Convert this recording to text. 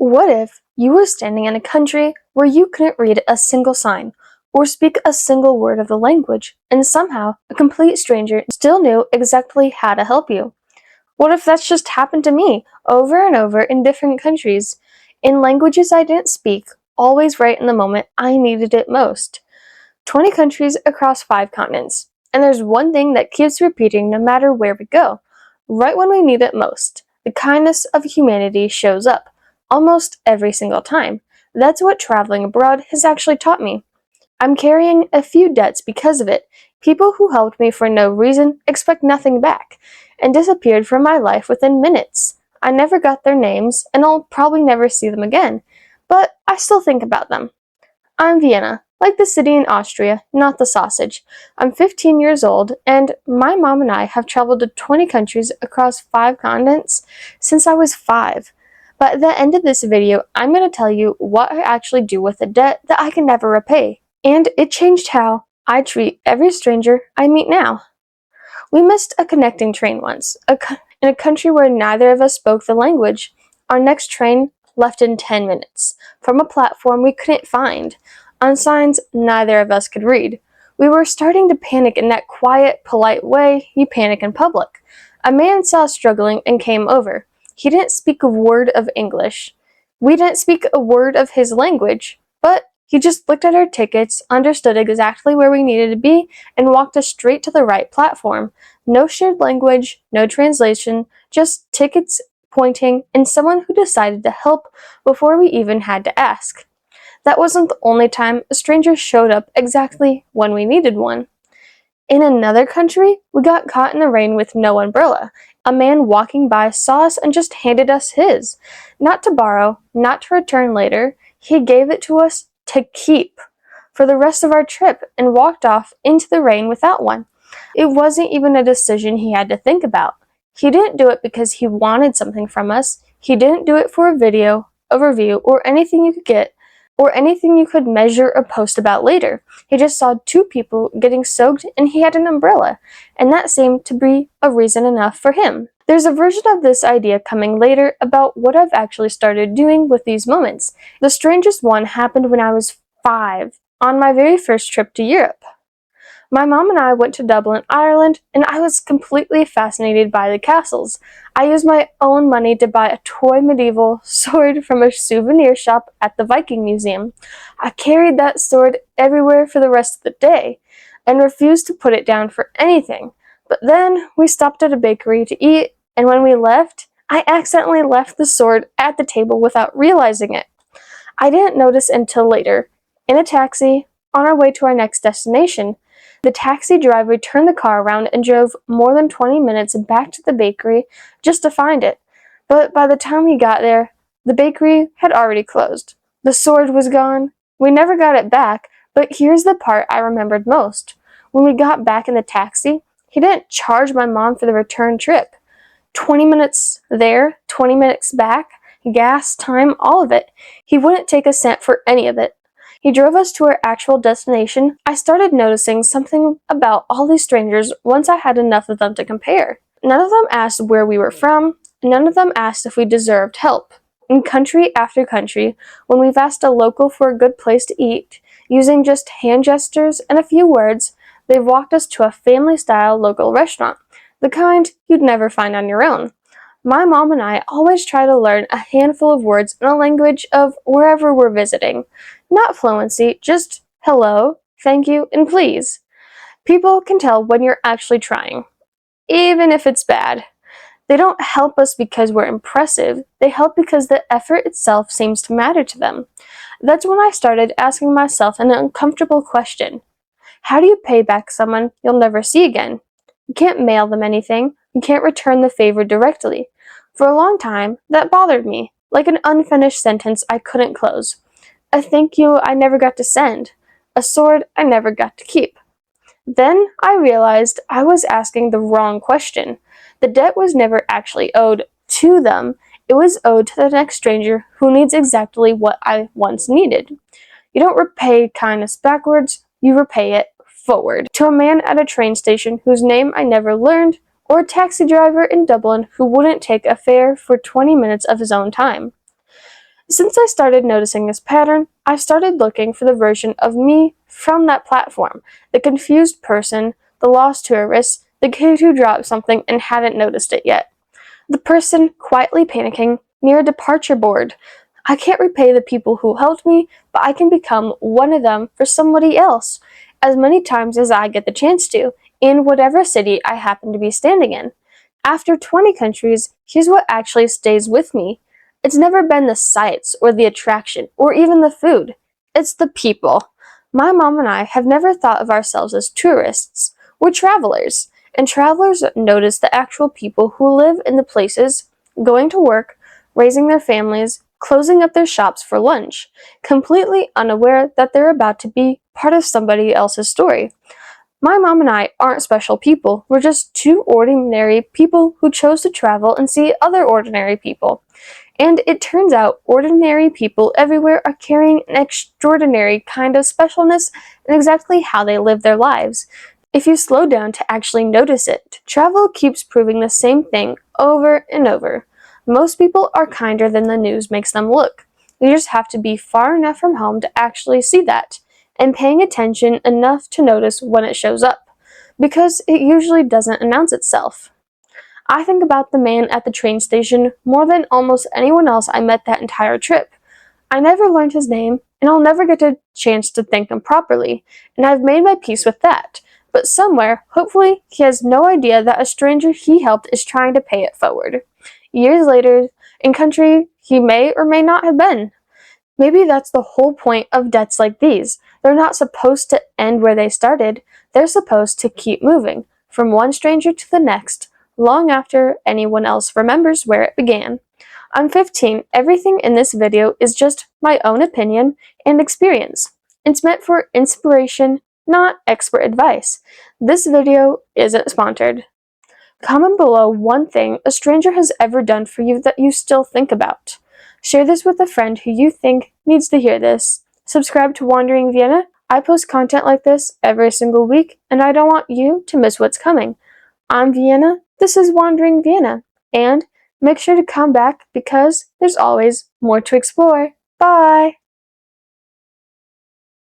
What if you were standing in a country where you couldn't read a single sign or speak a single word of the language, and somehow a complete stranger still knew exactly how to help you? What if that's just happened to me over and over in different countries, in languages I didn't speak, always right in the moment I needed it most? 20 countries across 5 continents. And there's one thing that keeps repeating no matter where we go. Right when we need it most, the kindness of humanity shows up, almost every single time. That's what traveling abroad has actually taught me. I'm carrying a few debts because of it. People who helped me for no reason expect nothing back, and disappeared from my life within minutes. I never got their names, and I'll probably never see them again, but I still think about them. I'm Vienna, like the city in Austria, not the sausage. I'm 15 years old, and my mom and I have traveled to 20 countries across 5 continents since I was 5. But at the end of this video, I'm going to tell you what I actually do with a debt that I can never repay. And it changed how I treat every stranger I meet now. We missed a connecting train once, in a country where neither of us spoke the language. Our next train left in 10 minutes, from a platform we couldn't find, on signs neither of us could read. We were starting to panic in that quiet, polite way you panic in public. A man saw us struggling and came over. He didn't speak a word of English. We didn't speak a word of his language, but he just looked at our tickets, understood exactly where we needed to be, and walked us straight to the right platform. No shared language, no translation, just tickets, pointing, and someone who decided to help before we even had to ask. That wasn't the only time a stranger showed up exactly when we needed one. In another country, we got caught in the rain with no umbrella. A man walking by saw us and just handed us his. Not to borrow, not to return later, he gave it to us to keep for the rest of our trip and walked off into the rain without one. It wasn't even a decision he had to think about. He didn't do it because he wanted something from us. He didn't do it for a video, a review, or anything you could get, or anything you could measure or post about later. He just saw 2 people getting soaked and he had an umbrella, and that seemed to be a reason enough for him. There's a version of this idea coming later about what I've actually started doing with these moments. The strangest one happened when I was 5, on my very first trip to Europe. My mom and I went to Dublin, Ireland, and I was completely fascinated by the castles. I used my own money to buy a toy medieval sword from a souvenir shop at the Viking Museum. I carried that sword everywhere for the rest of the day, and refused to put it down for anything. But then we stopped at a bakery to eat, and when we left, I accidentally left the sword at the table without realizing it. I didn't notice until later, in a taxi, on our way to our next destination. The taxi driver turned the car around and drove more than 20 minutes back to the bakery just to find it. But by the time he got there, the bakery had already closed. The sword was gone. We never got it back, but here's the part I remembered most. When we got back in the taxi, he didn't charge my mom for the return trip. 20 minutes there, 20 minutes back, gas, time, all of it. He wouldn't take a cent for any of it. He drove us to our actual destination. I started noticing something about all these strangers once I had enough of them to compare. None of them asked where we were from. None of them asked if we deserved help. In country after country, when we've asked a local for a good place to eat, using just hand gestures and a few words, they've walked us to a family-style local restaurant, the kind you'd never find on your own. My mom and I always try to learn a handful of words in a language of wherever we're visiting. Not fluency, just hello, thank you, and please. People can tell when you're actually trying, even if it's bad. They don't help us because we're impressive, they help because the effort itself seems to matter to them. That's when I started asking myself an uncomfortable question. How do you pay back someone you'll never see again? You can't mail them anything, you can't return the favor directly. For a long time, that bothered me, like an unfinished sentence I couldn't close. A thank you I never got to send. A sword I never got to keep. Then I realized I was asking the wrong question. The debt was never actually owed to them. It was owed to the next stranger who needs exactly what I once needed. You don't repay kindness backwards, you repay it forward. To a man at a train station whose name I never learned, or a taxi driver in Dublin who wouldn't take a fare for 20 minutes of his own time. Since I started noticing this pattern, I started looking for the version of me from that platform, the confused person, the lost tourist, the kid who dropped something and hadn't noticed it yet, the person quietly panicking near a departure board. I can't repay the people who helped me, but I can become one of them for somebody else, as many times as I get the chance to, in whatever city I happen to be standing in. After 20 countries, here's what actually stays with me. It's never been the sights or the attraction or even the food. It's the people. My mom and I have never thought of ourselves as tourists. We're travelers, and travelers notice the actual people who live in the places, going to work, raising their families, closing up their shops for lunch, completely unaware that they're about to be part of somebody else's story. My mom and I aren't special people. We're just two ordinary people who chose to travel and see other ordinary people. And it turns out ordinary people everywhere are carrying an extraordinary kind of specialness in exactly how they live their lives. If you slow down to actually notice it, travel keeps proving the same thing over and over. Most people are kinder than the news makes them look. You just have to be far enough from home to actually see that, and paying attention enough to notice when it shows up, because it usually doesn't announce itself. I think about the man at the train station more than almost anyone else I met that entire trip. I never learned his name, and I'll never get a chance to thank him properly, and I've made my peace with that. But somewhere, hopefully, he has no idea that a stranger he helped is trying to pay it forward. Years later, in country he may or may not have been. Maybe that's the whole point of debts like these. They're not supposed to end where they started. They're supposed to keep moving, from one stranger to the next, long after anyone else remembers where it began. I'm 15. Everything in this video is just my own opinion and experience. It's meant for inspiration, not expert advice. This video isn't sponsored. Comment below one thing a stranger has ever done for you that you still think about. Share this with a friend who you think needs to hear this. Subscribe to Wandering Vienna. I post content like this every single week, and I don't want you to miss what's coming. I'm Vienna, this is Wandering Vienna, and make sure to come back because there's always more to explore. Bye!